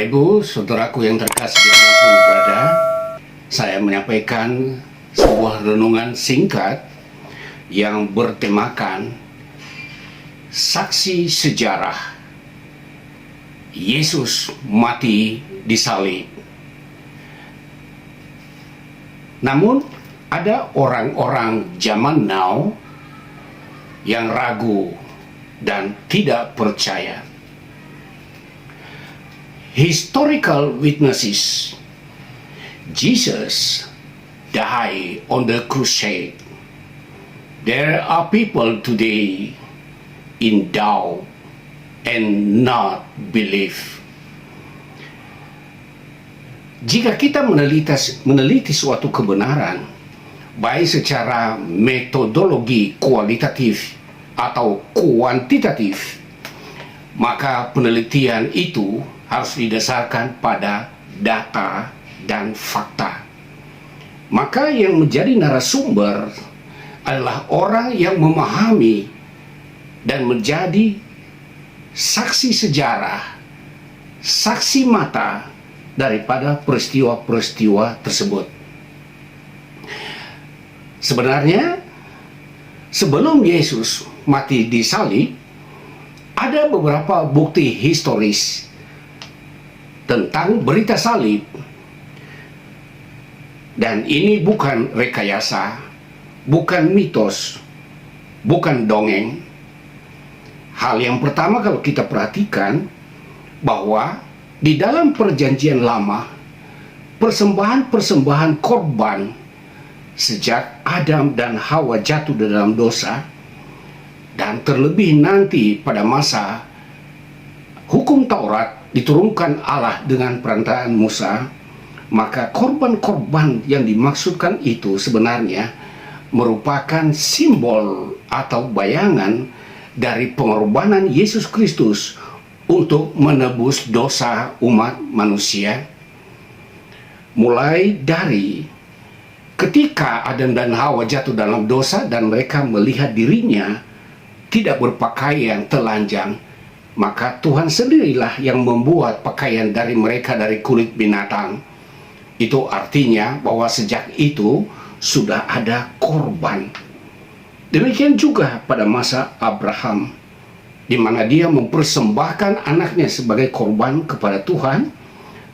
Bapak Ibu, saudaraku yang terkasih dimanapun berada, saya menyampaikan sebuah renungan singkat yang bertemakan saksi sejarah Yesus mati di salib. Namun ada orang-orang zaman now yang ragu dan tidak percaya. Historical witnesses, Jesus died on the crusade. There are people today in doubt and not believe. Jika kita meneliti suatu kebenaran, baik secara metodologi kualitatif atau kuantitatif, maka penelitian itu harus didasarkan pada data dan fakta. Maka yang menjadi narasumber adalah orang yang memahami dan menjadi saksi sejarah, saksi mata daripada peristiwa-peristiwa tersebut. Sebenarnya, sebelum Yesus mati di salib, ada beberapa bukti historis tentang berita salib, dan ini bukan rekayasa, bukan mitos, bukan dongeng. Hal yang pertama, kalau kita perhatikan bahwa di dalam perjanjian lama, persembahan-persembahan korban sejak Adam dan Hawa jatuh dalam dosa, dan terlebih nanti pada masa hukum Taurat diturunkan Allah dengan perantaraan Musa, maka korban-korban yang dimaksudkan itu sebenarnya merupakan simbol atau bayangan dari pengorbanan Yesus Kristus untuk menebus dosa umat manusia. Mulai dari ketika Adam dan Hawa jatuh dalam dosa dan mereka melihat dirinya tidak berpakaian telanjang, maka Tuhan sendirilah yang membuat pakaian dari mereka dari kulit binatang. Itu artinya bahwa sejak itu sudah ada korban. Demikian juga pada masa Abraham, di mana dia mempersembahkan anaknya sebagai korban kepada Tuhan,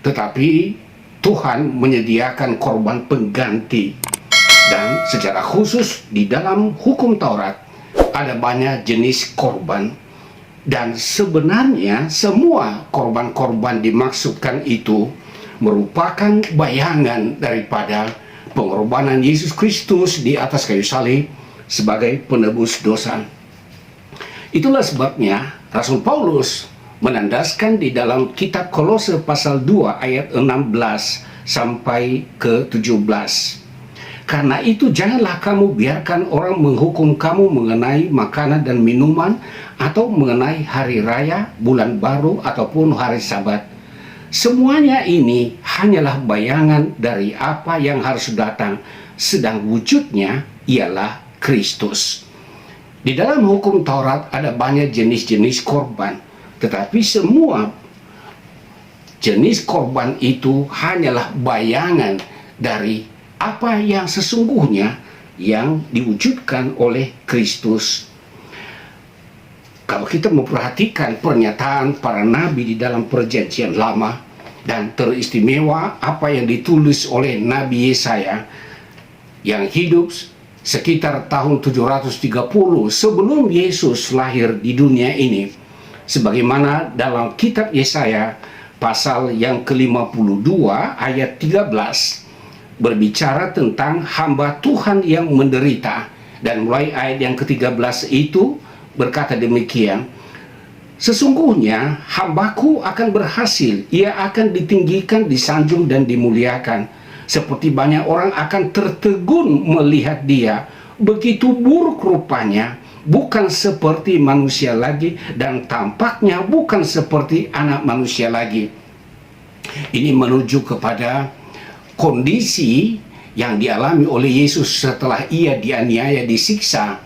tetapi Tuhan menyediakan korban pengganti. Dan secara khusus di dalam hukum Taurat ada banyak jenis korban. Dan sebenarnya semua korban-korban dimaksudkan itu merupakan bayangan daripada pengorbanan Yesus Kristus di atas kayu salib sebagai penebus dosa. Itulah sebabnya Rasul Paulus menandaskan di dalam kitab Kolose pasal 2 ayat 16 sampai ke 17. Karena itu janganlah kamu biarkan orang menghukum kamu mengenai makanan dan minuman, atau mengenai hari raya, bulan baru, ataupun hari Sabat. Semuanya ini hanyalah bayangan dari apa yang harus datang, sedang wujudnya ialah Kristus. Di dalam hukum Taurat ada banyak jenis-jenis korban, tetapi semua jenis korban itu hanyalah bayangan dari apa yang sesungguhnya yang diwujudkan oleh Kristus. Kalau kita memperhatikan pernyataan para nabi di dalam perjanjian lama, dan teristimewa apa yang ditulis oleh Nabi Yesaya yang hidup sekitar tahun 730 sebelum Yesus lahir di dunia ini, sebagaimana dalam kitab Yesaya pasal yang ke-52 ayat 13 berbicara tentang hamba Tuhan yang menderita, dan mulai ayat yang ke-13 itu berkata demikian, sesungguhnya hambaku akan berhasil, ia akan ditinggikan, disanjung dan dimuliakan, seperti banyak orang akan tertegun melihat dia, begitu buruk rupanya, bukan seperti manusia lagi, dan tampaknya bukan seperti anak manusia lagi. Ini menuju kepada kondisi yang dialami oleh Yesus setelah ia dianiaya, disiksa,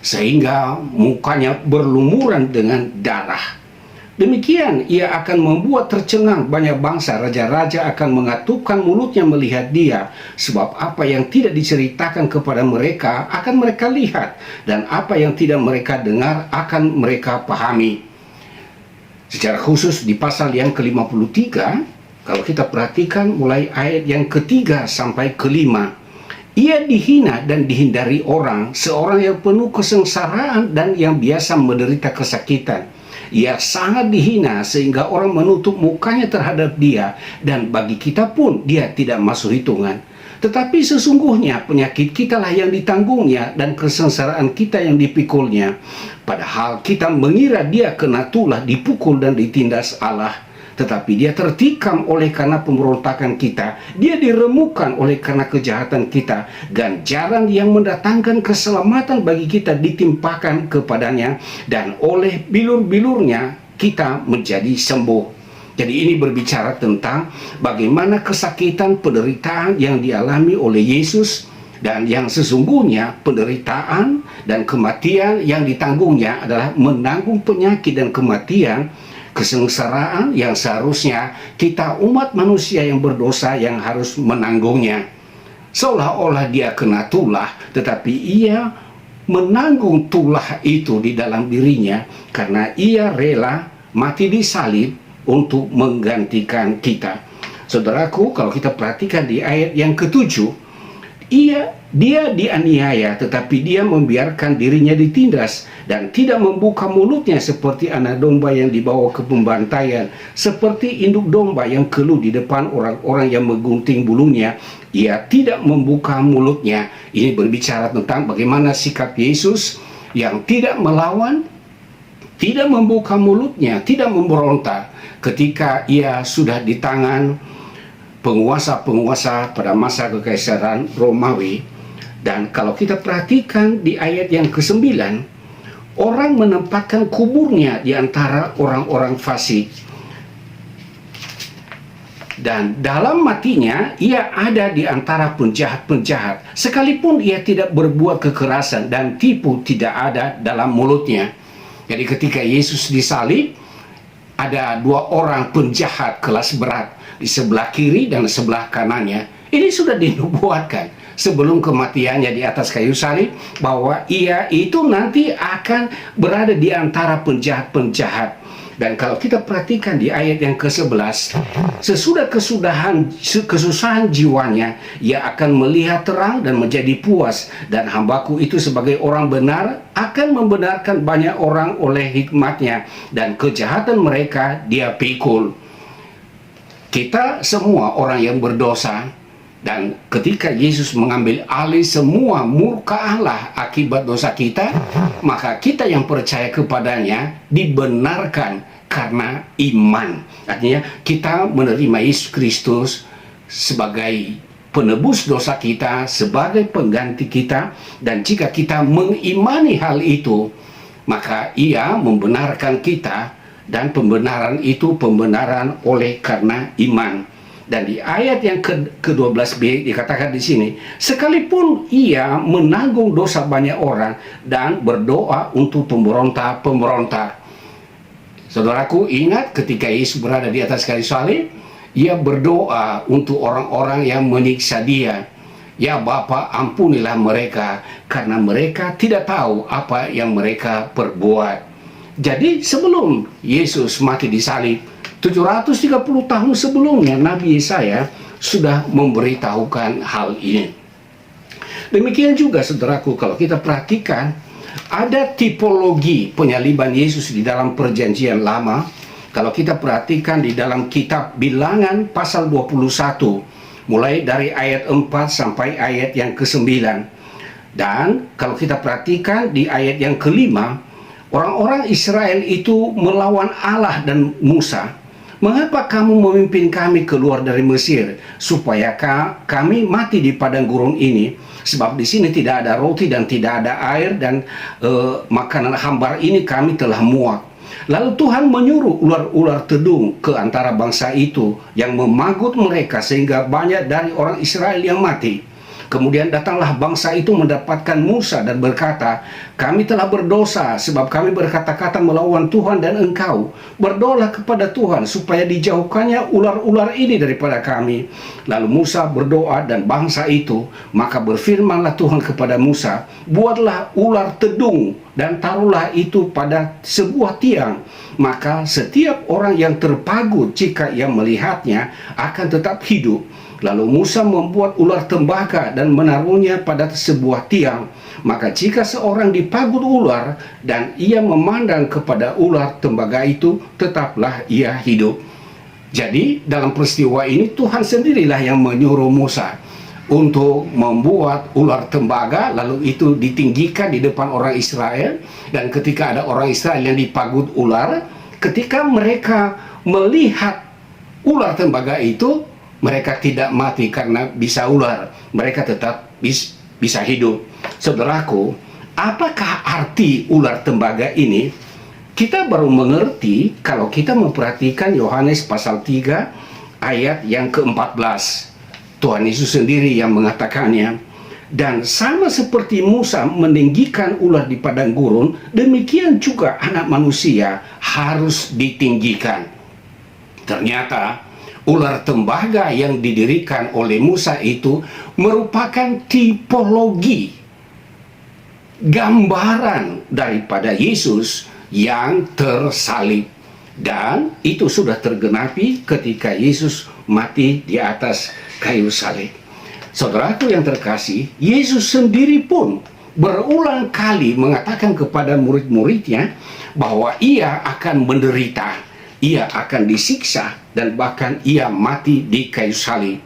sehingga mukanya berlumuran dengan darah. Demikian ia akan membuat tercengang banyak bangsa, raja-raja akan mengatupkan mulutnya melihat dia, sebab apa yang tidak diceritakan kepada mereka akan mereka lihat, dan apa yang tidak mereka dengar akan mereka pahami. Secara khusus di pasal yang ke-53, kalau kita perhatikan mulai ayat yang ketiga sampai kelima, ia dihina dan dihindari orang, seorang yang penuh kesengsaraan dan yang biasa menderita kesakitan. Ia sangat dihina sehingga orang menutup mukanya terhadap dia, dan bagi kita pun dia tidak masuk hitungan. Tetapi sesungguhnya penyakit kitalah yang ditanggungnya dan kesengsaraan kita yang dipikulnya. Padahal kita mengira dia kena tulah, dipukul dan ditindas Allah. Tetapi dia tertikam oleh karena pemberontakan kita, dia diremukkan oleh karena kejahatan kita. Ganjaran yang mendatangkan keselamatan bagi kita ditimpakan kepadanya, dan oleh bilur-bilurnya kita menjadi sembuh. Jadi ini berbicara tentang bagaimana kesakitan, penderitaan yang dialami oleh Yesus, dan yang sesungguhnya penderitaan dan kematian yang ditanggungnya adalah menanggung penyakit dan kematian, kesengsaraan yang seharusnya kita umat manusia yang berdosa yang harus menanggungnya. Seolah-olah dia kena tulah, tetapi ia menanggung tulah itu di dalam dirinya karena ia rela mati di salib untuk menggantikan kita. Saudaraku, kalau kita perhatikan di ayat yang ketujuh, dia dianiaya, tetapi dia membiarkan dirinya ditindas dan tidak membuka mulutnya seperti anak domba yang dibawa ke pembantaian, seperti induk domba yang keluh di depan orang-orang yang menggunting bulunya. Ia tidak membuka mulutnya. Ini berbicara tentang bagaimana sikap Yesus yang tidak melawan, tidak membuka mulutnya, tidak memberontak ketika ia sudah di tangan penguasa-penguasa pada masa kekaisaran Romawi. Dan kalau kita perhatikan di ayat yang ke-9, orang menempatkan kuburnya di antara orang-orang fasik, dan dalam matinya ia ada di antara penjahat-penjahat, sekalipun ia tidak berbuat kekerasan dan tipu tidak ada dalam mulutnya. Jadi ketika Yesus disalib, ada dua orang penjahat kelas berat di sebelah kiri dan sebelah kanannya. Ini sudah dinubuatkan sebelum kematiannya di atas kayu salib, bahwa ia itu nanti akan berada di antara penjahat-penjahat. Dan kalau kita perhatikan di ayat yang ke-11, sesudah kesusahan jiwanya, ia akan melihat terang dan menjadi puas, dan hambaku itu sebagai orang benar akan membenarkan banyak orang oleh hikmatnya, dan kejahatan mereka dia pikul. Kita semua orang yang berdosa, dan ketika Yesus mengambil alih semua murka Allah akibat dosa kita, maka kita yang percaya kepadanya dibenarkan karena iman. Artinya kita menerima Yesus Kristus sebagai penebus dosa kita, sebagai pengganti kita, dan jika kita mengimani hal itu, maka ia membenarkan kita, dan pembenaran itu pembenaran oleh karena iman. Dan di ayat yang ke-12b dikatakan di sini, sekalipun ia menanggung dosa banyak orang dan berdoa untuk pemberontak-pemberontak. Saudaraku, ingat ketika Yesus berada di atas kayu salib, ia berdoa untuk orang-orang yang menyiksa dia. Ya Bapa, ampunilah mereka, karena mereka tidak tahu apa yang mereka perbuat. Jadi sebelum Yesus mati di salib, 730 tahun sebelumnya, Nabi Yesaya sudah memberitahukan hal ini. Demikian juga saudaraku, kalau kita perhatikan, ada tipologi penyaliban Yesus di dalam perjanjian lama. Kalau kita perhatikan di dalam kitab Bilangan pasal 21, mulai dari ayat 4 sampai ayat yang ke-9. Dan kalau kita perhatikan di ayat yang ke-5, orang-orang Israel itu melawan Allah dan Musa. Mengapa kamu memimpin kami keluar dari Mesir, supaya kami mati di padang gurun ini? Sebab di sini tidak ada roti dan tidak ada air, dan makanan hambar ini kami telah muak. Lalu Tuhan menyuruh ular-ular tedung ke antara bangsa itu yang memagut mereka, sehingga banyak dari orang Israel yang mati. Kemudian datanglah bangsa itu mendapatkan Musa dan berkata, kami telah berdosa sebab kami berkata-kata melawan Tuhan dan engkau. Berdoalah kepada Tuhan supaya dijauhkannya ular-ular ini daripada kami. Lalu Musa berdoa dan bangsa itu, maka berfirmanlah Tuhan kepada Musa, buatlah ular tedung dan taruhlah itu pada sebuah tiang. Maka setiap orang yang terpagut jika ia melihatnya akan tetap hidup. Lalu Musa membuat ular tembaga dan menaruhnya pada sebuah tiang. Maka jika seorang dipagut ular dan ia memandang kepada ular tembaga itu, tetaplah ia hidup. Jadi dalam peristiwa ini Tuhan sendirilah yang menyuruh Musa untuk membuat ular tembaga, lalu itu ditinggikan di depan orang Israel. Dan ketika ada orang Israel yang dipagut ular, ketika mereka melihat ular tembaga itu, mereka tidak mati karena bisa ular, mereka tetap bisa hidup. Saudaraku, apakah arti ular tembaga ini? Kita baru mengerti kalau kita memperhatikan Yohanes pasal 3 ayat yang ke-14. Tuhan Yesus sendiri yang mengatakannya. Dan sama seperti Musa meninggikan ular di padang gurun, demikian juga anak manusia harus ditinggikan. Ternyata ular tembaga yang didirikan oleh Musa itu merupakan tipologi, gambaran daripada Yesus yang tersalib. Dan itu sudah tergenapi ketika Yesus mati di atas kayu salib. Saudaraku yang terkasih, Yesus sendiri pun berulang kali mengatakan kepada murid-muridnya bahwa ia akan menderita, ia akan disiksa, dan bahkan ia mati di kayu salib.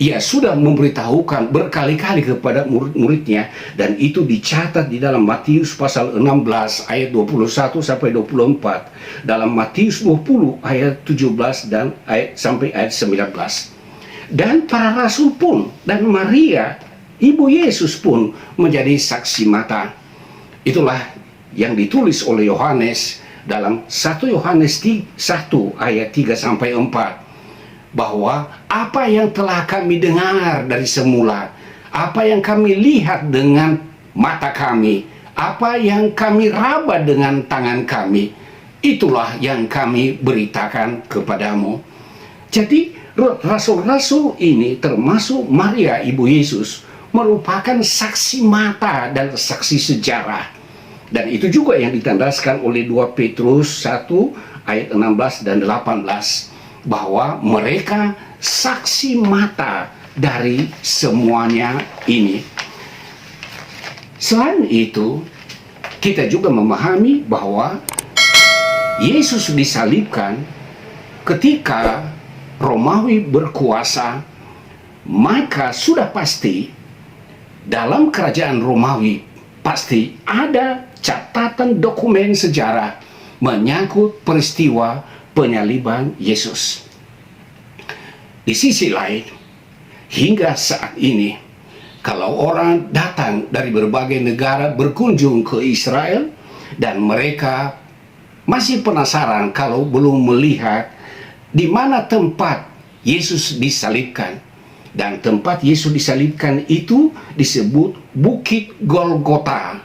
Ia sudah memberitahukan berkali-kali kepada murid-muridnya, dan itu dicatat di dalam Matius pasal 16 ayat 21 sampai 24, dalam Matius 20 ayat 17 dan sampai ayat 19. Dan para rasul pun dan Maria ibu Yesus pun menjadi saksi mata. Itulah yang ditulis oleh Yohanes dalam 1 Yohanes 1 ayat 3 sampai 4, bahwa apa yang telah kami dengar dari semula, apa yang kami lihat dengan mata kami, apa yang kami raba dengan tangan kami, itulah yang kami beritakan kepadamu. Jadi rasul-rasul ini termasuk Maria ibu Yesus merupakan saksi mata dan saksi sejarah. Dan itu juga yang ditandaskan oleh 2 Petrus 1 ayat 16 dan 18, bahwa mereka saksi mata dari semuanya ini. Selain itu, kita juga memahami bahwa Yesus disalibkan ketika Romawi berkuasa, maka sudah pasti dalam kerajaan Romawi pasti ada catatan dokumen sejarah menyangkut peristiwa penyaliban Yesus. Di sisi lain, hingga saat ini, kalau orang datang dari berbagai negara berkunjung ke Israel dan mereka masih penasaran kalau belum melihat di mana tempat Yesus disalibkan, dan tempat Yesus disalibkan itu disebut Bukit Golgota.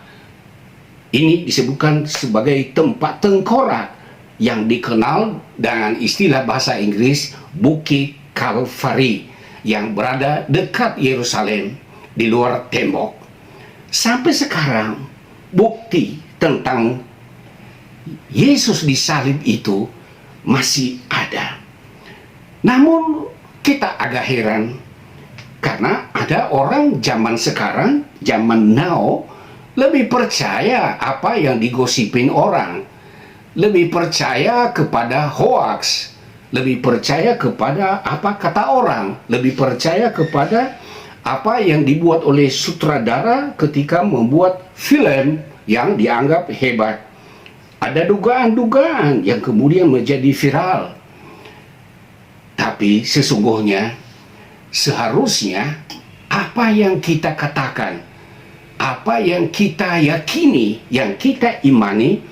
Ini disebutkan sebagai tempat tengkorak yang dikenal dengan istilah bahasa Inggris Bukit Kalvari, yang berada dekat Yerusalem di luar tembok. Sampai sekarang bukti tentang Yesus disalib itu masih ada. Namun kita agak heran karena ada orang zaman sekarang, zaman now, lebih percaya apa yang digosipin orang, lebih percaya kepada hoax, lebih percaya kepada apa kata orang, lebih percaya kepada apa yang dibuat oleh sutradara ketika membuat film yang dianggap hebat. Ada dugaan-dugaan yang kemudian menjadi viral. Tapi sesungguhnya, seharusnya apa yang kita katakan, apa yang kita yakini, yang kita imani,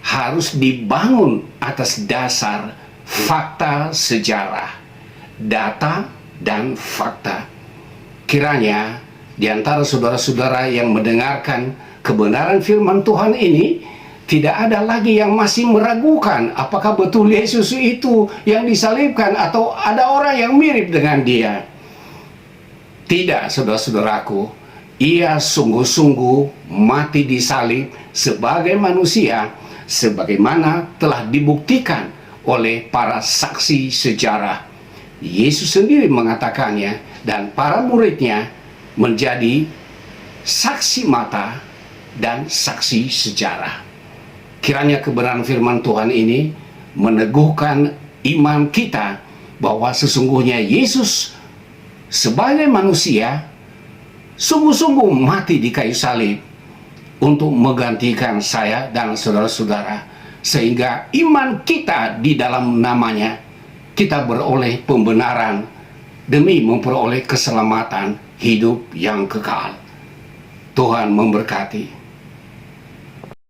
harus dibangun atas dasar fakta sejarah, data dan fakta. Kiranya di antara saudara-saudara yang mendengarkan kebenaran firman Tuhan ini, tidak ada lagi yang masih meragukan apakah betul Yesus itu yang disalibkan atau ada orang yang mirip dengan dia. Tidak, saudara-saudaraku, ia sungguh-sungguh mati disalib sebagai manusia, sebagaimana telah dibuktikan oleh para saksi sejarah. Yesus sendiri mengatakannya, dan para muridnya menjadi saksi mata dan saksi sejarah. Kiranya kebenaran firman Tuhan ini meneguhkan iman kita bahwa sesungguhnya Yesus sebagai manusia sungguh-sungguh mati di kayu salib untuk menggantikan saya dan saudara-saudara, sehingga iman kita di dalam namanya kita beroleh pembenaran demi memperoleh keselamatan hidup yang kekal. Tuhan memberkati.